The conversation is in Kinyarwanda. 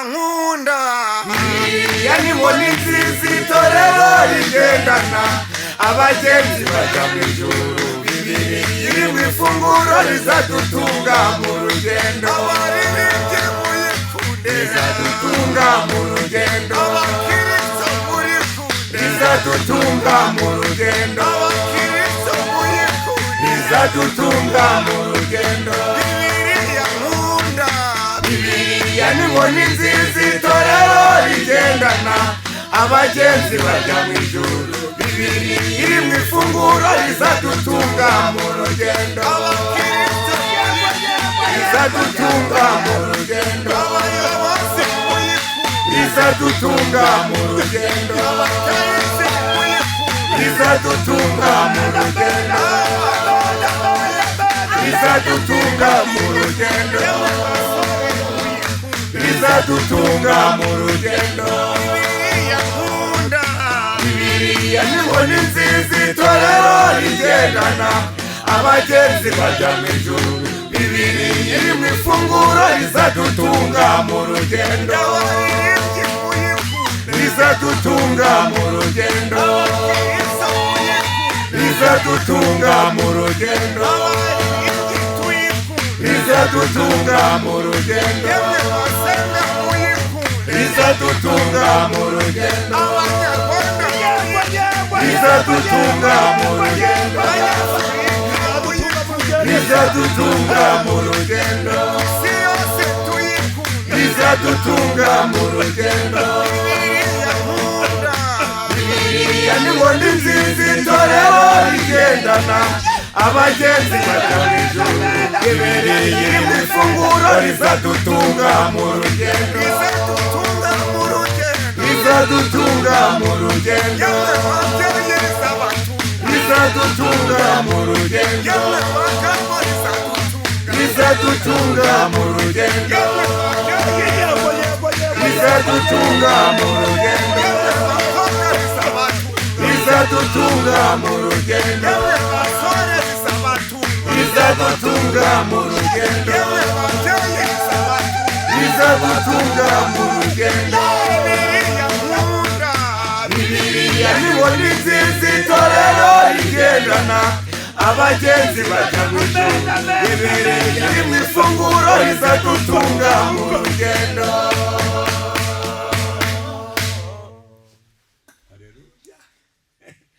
nkunda Bibiliya ni inkoni nziza itorero rigendana abagenzi bajya mu ijuru. Bibiliya iri mu ifunguro rizadutunga mu rugendo, abaririmbyi muyikunde rizadutunga mu rugendo, abakristo muyikunde rizadutunga mu rugendo, abakristo muyikunde rizadutunga mu rugendo. Bibiliya nkunda Bibiliya ni inkoni nziza itorero rigendana abagenzi bajya mu ijuru. Bibiliya iri mu ifunguro rizadutunga mu rugendo, abakristo rizadutunga mu rugendo, abayobozi muyikunde rizadutunga mu rugendo, abatayisi muyikunde rizadutunga mu rugendo, rizadutunga mu rugendo, rizadutunga mu rugendo. Bibiliya nkunda Bibiliya ni inkoni nziza itorero rigendana abagenzi bajya mu ijuru. Bibiliya iri mu ifunguro rizadutunga mu rugendo, abaririmbyi muyikunde rizadutunga mu rugendo, abakristo muyikunde rizadutunga mu rugendo, abaririmbyi tuyikunde rizadutunga mu rugendo, yemwe basenga muyikunde rizadutunga mu rugendo, abanyarwanda rizadutunga mu rugendo, rizadutunga mu rugendo, isi yose tuyikunde rizadutunga mu rugendo. Bibiliya nkunda Bibiliya ni inkoni nziza itorero rigendana abagenzi bajya mu ijuru. Bibiliya iri mu ifunguro rizadutunga mu rugendo, rizadutunga mu rugendo rizadutunga mu rugendo, yemwe babyeyi rizabatunga rizadutunga mu rugendo, yemwe bagabo rizadutunga rizadutunga mu rugendo, yemwe babyeyi rizadutunga mu rugendo, yemwe bakobwa rizabatunga rizadutunga mu rugendo, yemwe basore rizabatunga rizadutunga mu rugendo, yemwe babyeyi rizabatunga rizadutunga mu rugendo. Bibiliya nkunda Bibiliya ni inkoni nziza itorero rigendana abagenzi bajya mu ijuru. Bibiliya iri mu ifunguro rizadutunga mu rugendo.